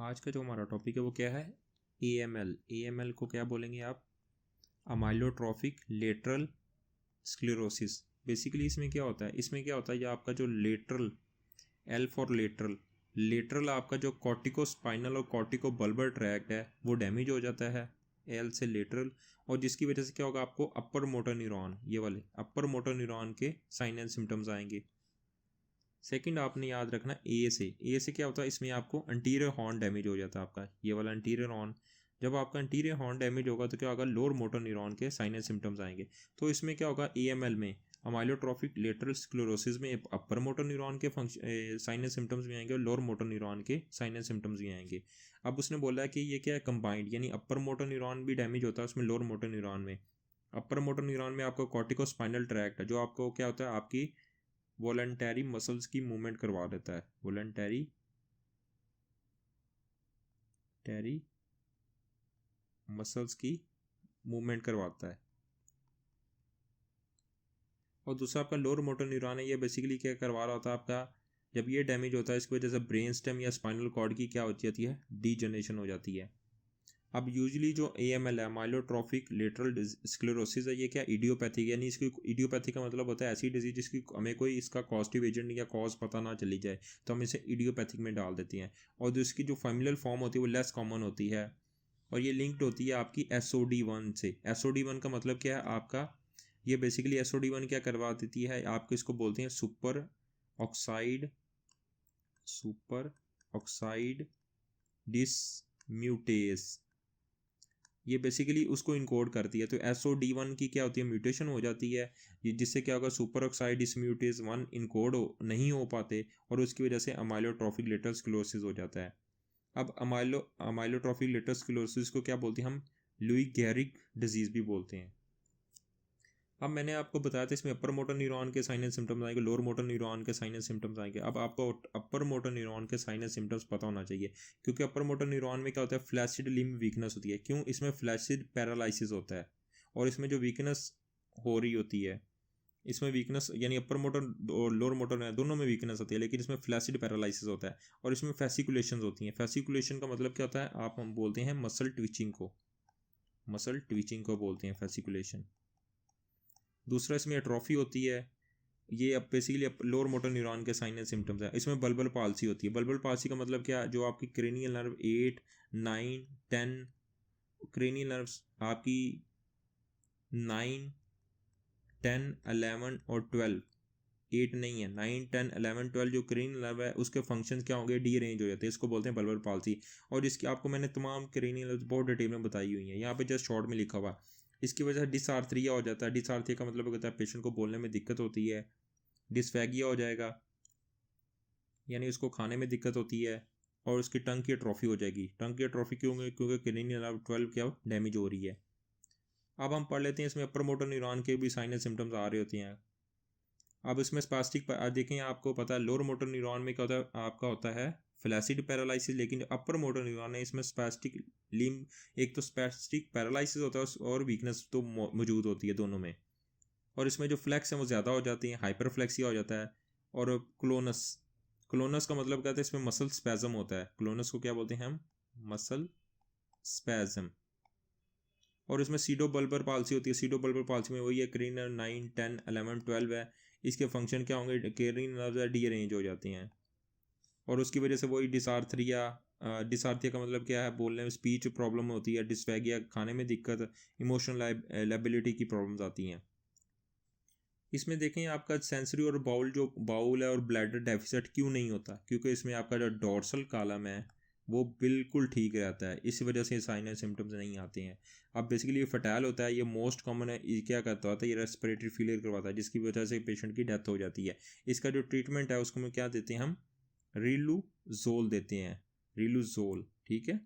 आज का जो हमारा टॉपिक है वो क्या है, AML। AML को क्या बोलेंगे आप, अमाइलोट्रोफिक लेटरल स्क्लेरोसिस। बेसिकली इसमें क्या होता है, ये आपका जो लेटरल, L फॉर लेटरल आपका जो कॉर्टिकोस्पाइनल और कॉर्टिकोबल्बर ट्रैक्ट है वो डैमेज हो जाता है, L से लेटरल। और जिसकी वजह से क्या होगा, आपको अपर मोटर न्यूरॉन, ये वाले अपर मोटर न्यूरॉन के साइन एंड सिम्टम्स आएंगे। सेकंड आपने याद रखना ए से क्या होता है, इसमें आपको अंटीरियर हॉर्न डैमेज हो जाता है आपका, ये वाला अंटीरियर हॉर्न। जब आपका अंटीरियर हॉर्न डैमेज होगा तो क्या होगा, लोअर मोटर न्यूरॉन के साइन एंड सिम्टम्स आएंगे। तो इसमें क्या होगा, AML में अमाइलोट्रोफिक लेटरल स्क्लेरोसिस में अपर मोटर न्यूरॉन के साइन एंड सिम्टम्स भी आएंगे और लोअर मोटर न्यूरॉन के साइन एंड सिम्टम्स भी आएंगे। अब उसने बोला है कि ये क्या है, कंबाइंड, यानी अपर मोटर न्यूरॉन भी डैमेज होता है उसमें, लोअर मोटर न्यूरॉन में। अपर मोटर न्यूरॉन में आपका कॉर्टिकोस्पाइनल ट्रैक्ट है जो आपको क्या होता है, आपकी वॉलंटरी मसल्स की मूवमेंट करवा देता है, वॉलंटरी मसल्स की मूवमेंट करवाता है। और दूसरा आपका लोअर मोटर न्यूरॉन है, ये बेसिकली क्या करवा रहा होता है आपका, जब ये डैमेज होता है इसकी वजह से ब्रेन स्टेम या स्पाइनल कॉर्ड की क्या हो जाती है, डीजनरेशन हो जाती है। अब यूजली जो AML है, माइलोट्रोफिक लेटरल स्क्लेरोसिस है, ये क्या इडियोपैथिक, यानी इसकी इडियोपैथिक का मतलब होता है ऐसी डिजीज जिसकी हमें कोई इसका कॉजेटिव एजेंट या कॉज पता ना चली जाए तो हम इसे इडियोपैथिक में डाल देते हैं। और जो इसकी जो फैमिलियल फॉर्म होती है वो लेस कॉमन होती है और ये लिंक्ड होती है आपकी SOD1 से। SOD1 का मतलब क्या है आपका, ये बेसिकली SOD1 क्या करवा देती है आपको, इसको बोलते हैं सुपर ऑक्साइड डिसम्यूटेस। ये बेसिकली उसको इनकोड करती है। तो SOD1 की क्या होती है, म्यूटेशन हो जाती है, जिससे क्या होगा, सुपर ऑक्साइड डिसम्यूटेस 1 इनकोड नहीं हो पाते और उसकी वजह से अमाइलोट्रोफिक लेटरल स्क्लेरोसिस हो जाता है। अब अमाइलोट्रोफिक लेटरल स्क्लेरोसिस को क्या बोलते हैं हम, लुई गेहरिग डिजीज भी बोलते हैं। अब मैंने आपको बताया था इसमें अपर मोटर न्यूरॉन के साइन एंड सिम्टम्स आएंगे, लोअर मोटर न्यूरॉन के साइन एंड सिम्टम्स आएंगे। अब आपको अपर मोटर न्यूरॉन के साइन एंड सिम्टम्स पता होना चाहिए, क्योंकि अपर मोटर न्यूरॉन में क्या होता है, फ्लैसिड लिम्ब वीकनेस होती है। क्यों, इसमें फ्लैसिड पैरालिसिस होता है और इसमें जो वीकनेस हो रही होती है, इसमें वीकनेस यानी अपर मोटर और लोअर मोटर दोनों में वीकनेस होती है, लेकिन इसमें फ्लैसिड पैरालिसिस होता है और इसमें फैसिकुलेशन होती हैं। फैसिकुलेशन का मतलब क्या होता है, हम बोलते हैं मसल ट्विचिंग को बोलते हैं फैसिकुलेशन। दूसरा इसमें एट्रोफी होती है, ये अब बेसिकली लोअर मोटर न्यूरॉन के साइन एंड सिम्टम्स है। इसमें बल्बल पाल्सी होती है। बल्बल पाल्सी का मतलब क्या, जो आपकी क्रेनियल नर्व 8, 9, 10, क्रेनियल नर्व्स आपकी 9, 10, 11 और 12, 8 नहीं है, 9, 10, 11, 12 जो क्रेनियल नर्व है उसके फंक्शंस क्या होंगे, डीअरेंज हो जाते हैं, इसको बोलते हैं बल्बल पाल्सी। और इसकी आपको मैंने तमाम क्रेनियल नर्व्स बहुत डिटेल में बताई हुई हैं, यहाँ पे जस्ट शॉर्ट में लिखा हुआ। इसकी वजह से डिसआर्थरिया हो जाता है। डिसआर्थरिया का मतलब होता है पेशेंट को बोलने में दिक्कत होती है। डिस्फेगिया हो जाएगा, यानी उसको खाने में दिक्कत होती है। और उसकी टंग की एट्रोफी हो जाएगी। टंग की एट्रोफी क्यों होगी, क्योंकि क्रेनियल नर्व 12 क्या डैमेज हो रही है। अब हम पढ़ लेते हैं इसमें अपर मोटर न्यूरॉन के भी साइन एंड सिम्टम्स आ रहे होते हैं। अब इसमें स्पास्टिक देखें, आपको पता है लोअर मोटर न्यूरॉन में क्या होता है, आपका होता है फ्लैसिड पैरालिसिस, लेकिन अपर मोटर न्यूरॉन है इसमें स्पास्टिक लिम्ब, एक तो स्पास्टिक पैरालिसिस होता है और वीकनेस तो मौजूद होती है दोनों में। और इसमें जो फ्लैक्स है वो ज़्यादा हो जाती है, हाइपरफ्लेक्सिया हो जाता है। और क्लोनस का मतलब क्या है, इसमें मसल स्पैज़म होता है। क्लोनस को क्या बोलते हैं हम, मसल स्पैज़म। और इसमें सीडो बल्बर पाल्सी होती है। सीडो बल्बर पाल्सी में वही है, क्रेनियल 9, 10, 11, 12 है। इसके फंक्शन क्या होंगे, क्रेनियल नर्व्स डीअरेंज हो जाती हैं और उसकी वजह से वही डिसार्थरिया का मतलब क्या है, बोलने में स्पीच प्रॉब्लम होती है, डिस्फेगिया खाने में दिक्कत, इमोशनल लायबिलिटी की प्रॉब्लम्स आती हैं। इसमें देखें आपका सेंसरी और बाउल है और ब्लैडर डेफिसिट क्यों नहीं होता, क्योंकि इसमें आपका जो डोर्सल कॉलम है वो बिल्कुल ठीक रहता है, इस वजह से साइन एंड सिम्टम्स नहीं आते हैं। अब बेसिकली ये फटाइल होता है, ये मोस्ट कॉमन है। ये क्या करता होता है, ये रेस्पिरेटरी फेलियर करवाता है, जिसकी वजह से पेशेंट की डेथ हो जाती है। इसका जो ट्रीटमेंट है उसको में क्या देते हैं हम, रिलूजोल देते हैं, रिलूजोल, ठीक है।